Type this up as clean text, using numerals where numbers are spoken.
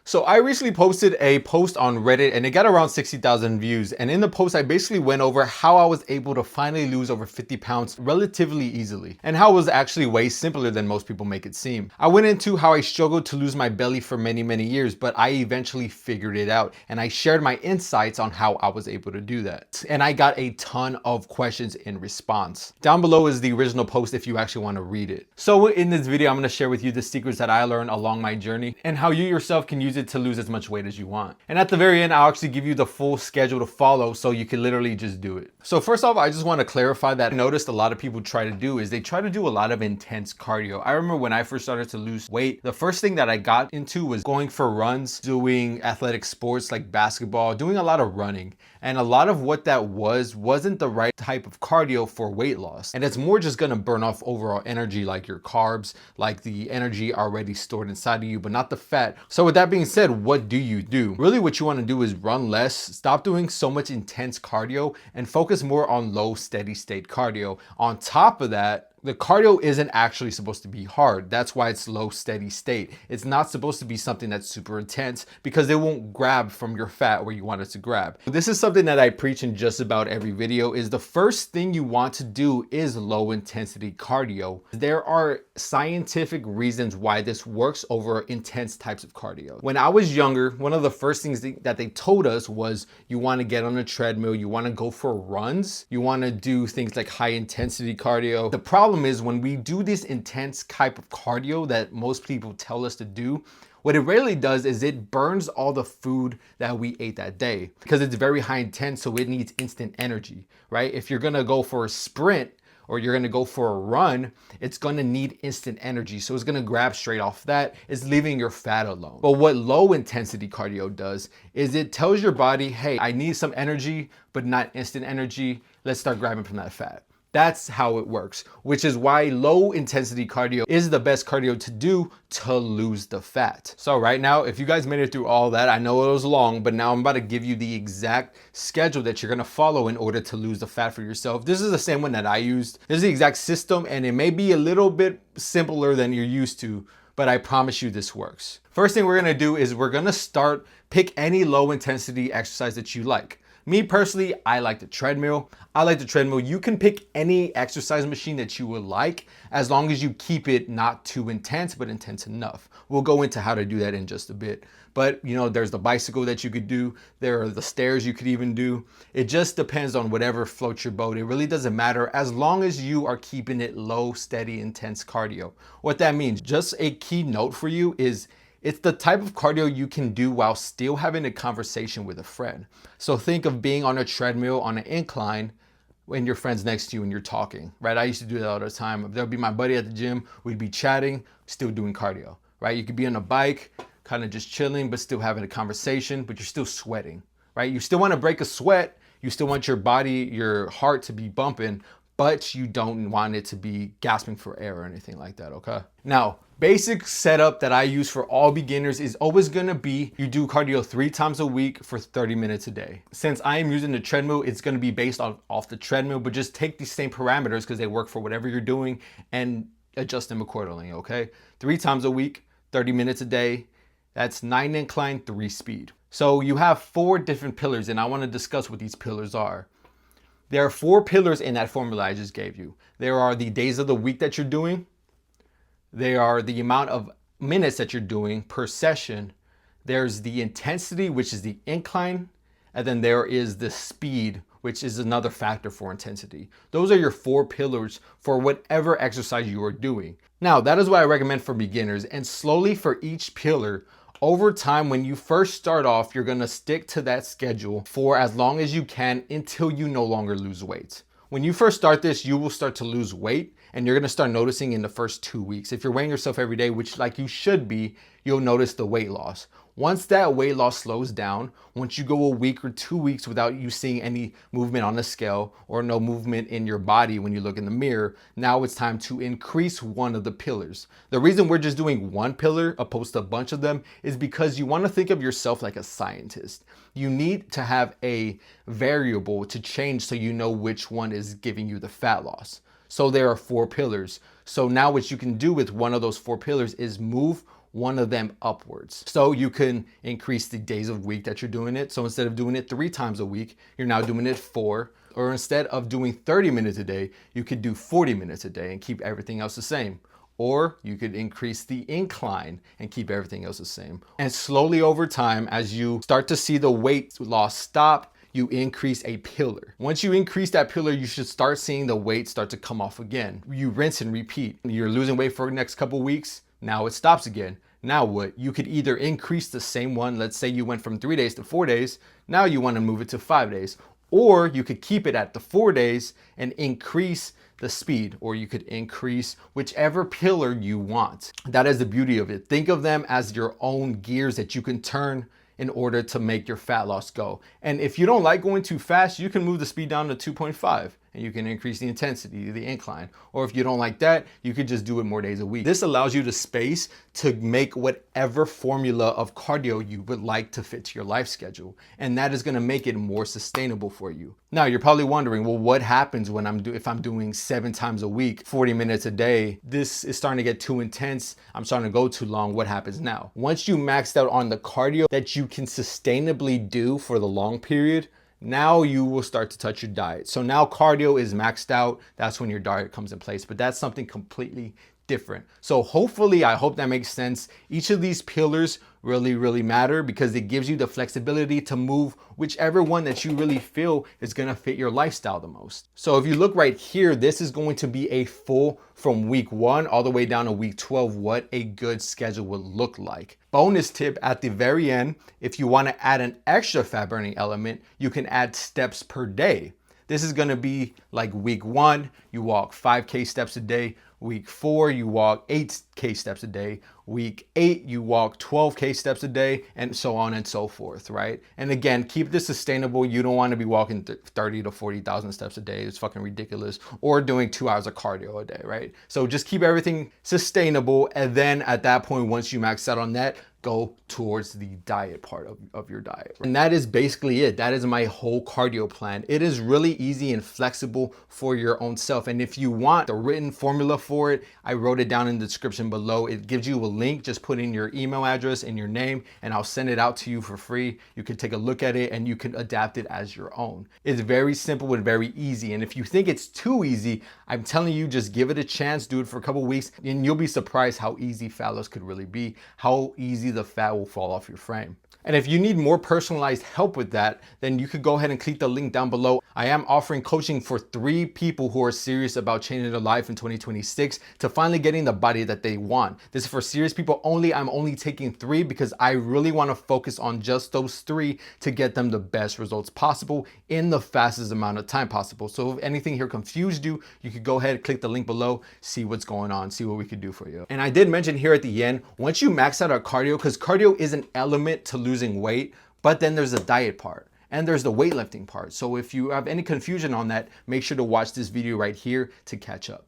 So I recently posted a post on Reddit and it got around 60,000 views. And in the post, I basically went over how I was able to finally lose over 50 pounds relatively easily and how it was actually way simpler than most people make it seem. I went into how I struggled to lose my belly for many years, but I eventually figured it out. And I shared my insights on how I was able to do that. And I got a ton of questions in response. Down below is the original post if you actually want to read it. So in this video, I'm going to share with you the secrets that I learned along my journey and how you yourself can use it to lose as much weight as you want. And at the very end, I'll actually give you the full schedule to follow so you can literally just do it. So first off, I just want to clarify that I noticed a lot of people try to do is they try to do a lot of intense cardio. I remember when I first started to lose weight, the first thing that I got into was going for runs, doing athletic sports like basketball, doing a lot of running. And a lot of what that wasn't the right type of cardio for weight loss. And it's more just gonna burn off overall energy, like your carbs, like the energy already stored inside of you, but not the fat. So with that being said, what do you do? Really what you wanna do is run less, stop doing so much intense cardio, and focus more on low steady state cardio. On top of that, the cardio isn't actually supposed to be hard. That's why it's low steady state. It's not supposed to be something that's super intense because it won't grab from your fat where you want it to grab. This is something that I preach in just about every video is the first thing you want to do is low intensity cardio. There are scientific reasons why this works over intense types of cardio. When I was younger, one of the first things that they told us was you want to get on a treadmill, you want to go for runs, you want to do things like high intensity cardio. The problem is when we do this intense type of cardio that most people tell us to do, what it really does is it burns all the food that we ate that day because it's very high intense, so it needs instant energy, right? If you're gonna go for a sprint or you're gonna go for a run, it's gonna need instant energy. So it's gonna grab straight off that. It's leaving your fat alone. But what low intensity cardio does is it tells your body, hey, I need some energy, but not instant energy. Let's start grabbing from that fat. That's how it works, which is why low intensity cardio is the best cardio to do to lose the fat. So right now, if you guys made it through all that, I know it was long, but now I'm about to give you the exact schedule that you're gonna follow in order to lose the fat for yourself. This is the same one that I used. This is the exact system, and it may be a little bit simpler than you're used to, but I promise you this works. First thing we're gonna do is we're gonna pick any low intensity exercise that you like. Me personally, I like the treadmill. You can pick any exercise machine that you would like as long as you keep it not too intense, but intense enough. We'll go into how to do that in just a bit. But you know, there's the bicycle that you could do. There are the stairs you could even do. It just depends on whatever floats your boat. It really doesn't matter as long as you are keeping it low, steady, intense cardio. What that means, just a key note for you is it's the type of cardio you can do while still having a conversation with a friend. So think of being on a treadmill on an incline when your friend's next to you and you're talking, right? I used to do that all the time. There'll be my buddy at the gym, we'd be chatting, still doing cardio, right? You could be on a bike, kind of just chilling, but still having a conversation, but you're still sweating, right? You still want to break a sweat, you still want your body, your heart to be bumping, but you don't want it to be gasping for air or anything like that, okay? Now, basic setup that I use for all beginners is always gonna be you do cardio 3 times a week for 30 minutes a day. Since I am using the treadmill, it's gonna be based off the treadmill, but just take these same parameters because they work for whatever you're doing and adjust them accordingly, okay? 3 times a week, 30 minutes a day. That's 9 incline, 3 speed. So you have 4 different pillars, and I wanna discuss what these pillars are. There are 4 pillars in that formula I just gave you. There are the days of the week that you're doing. They are the amount of minutes that you're doing per session. There's the intensity, which is the incline. And then there is the speed, which is another factor for intensity. Those are your 4 pillars for whatever exercise you are doing. Now, that is what I recommend for beginners. And slowly for each pillar, over time, when you first start off, you're gonna stick to that schedule for as long as you can until you no longer lose weight. When you first start this, you will start to lose weight and you're gonna start noticing in the first 2 weeks. If you're weighing yourself every day, which like you should be, you'll notice the weight loss. Once that weight loss slows down, once you go a week or 2 weeks without you seeing any movement on the scale or no movement in your body when you look in the mirror, now it's time to increase one of the pillars. The reason we're just doing one pillar opposed to a bunch of them is because you want to think of yourself like a scientist. You need to have a variable to change so you know which one is giving you the fat loss. So there are 4 pillars. So now what you can do with one of those 4 pillars is move one of them upwards. So you can increase the days of week that you're doing it. So instead of doing it 3 times a week, you're now doing it 4. Or instead of doing 30 minutes a day, you could do 40 minutes a day and keep everything else the same. Or you could increase the incline and keep everything else the same. And slowly over time, as you start to see the weight loss stop, you increase a pillar. Once you increase that pillar, you should start seeing the weight start to come off again. You rinse and repeat. You're losing weight for the next couple weeks. Now it stops again. Now what? You could either increase the same one. Let's say you went from 3 days to 4 days. Now you want to move it to 5 days. Or you could keep it at the 4 days and increase the speed, or you could increase whichever pillar you want. That is the beauty of it. Think of them as your own gears that you can turn in order to make your fat loss go. And if you don't like going too fast, you can move the speed down to 2.5 and you can increase the intensity, the incline. Or if you don't like that, you could just do it more days a week. This allows you the space to make whatever formula of cardio you would like to fit to your life schedule. And that is gonna make it more sustainable for you. Now, you're probably wondering, well, what happens when if I'm doing 7 times a week, 40 minutes a day? This is starting to get too intense. I'm starting to go too long. What happens now? Once you maxed out on the cardio that you can sustainably do for the long period, now you will start to touch your diet. So now cardio is maxed out. That's when your diet comes in place, but that's something completely different. So hopefully, I hope that makes sense. Each of these pillars really matter because it gives you the flexibility to move whichever one that you really feel is gonna fit your lifestyle the most. So if you look right here, this is going to be a full from week 1 all the way down to week 12, what a good schedule would look like. Bonus tip at the very end, if you wanna add an extra fat burning element, you can add steps per day. This is gonna be like week 1, you walk 5K steps a day. Week 4, you walk 8K steps a day. Week 8, you walk 12K steps a day, and so on and so forth, right? And again, keep this sustainable. You don't want to be walking 30 to 40,000 steps a day. It's fucking ridiculous. Or doing 2 hours of cardio a day, right? So just keep everything sustainable. And then at that point, once you max out on that, go towards the diet part of your diet. And that is basically it. That is my whole cardio plan. It is really easy and flexible for your own self. And if you want the written formula for it, I wrote it down in the description below. It gives you a link. Just put in your email address and your name and I'll send it out to you for free. You can take a look at it and you can adapt it as your own. It's very simple and very easy. And if you think it's too easy, I'm telling you, just give it a chance, do it for a couple weeks and you'll be surprised how easy fat loss could really be, how easy the fat will fall off your frame. And if you need more personalized help with that, then you could go ahead and click the link down below. I am offering coaching for 3 people who are serious about changing their life in 2026 to finally getting the body that they want. This is for serious people only. I'm only taking 3 because I really want to focus on just those 3 to get them the best results possible in the fastest amount of time possible. So if anything here confused you, you could go ahead, click the link below, see what's going on, see what we could do for you. And I did mention here at the end, once you max out our cardio, because cardio is an element to losing weight, but then there's a diet part and there's the weightlifting part. So if you have any confusion on that, make sure to watch this video right here to catch up.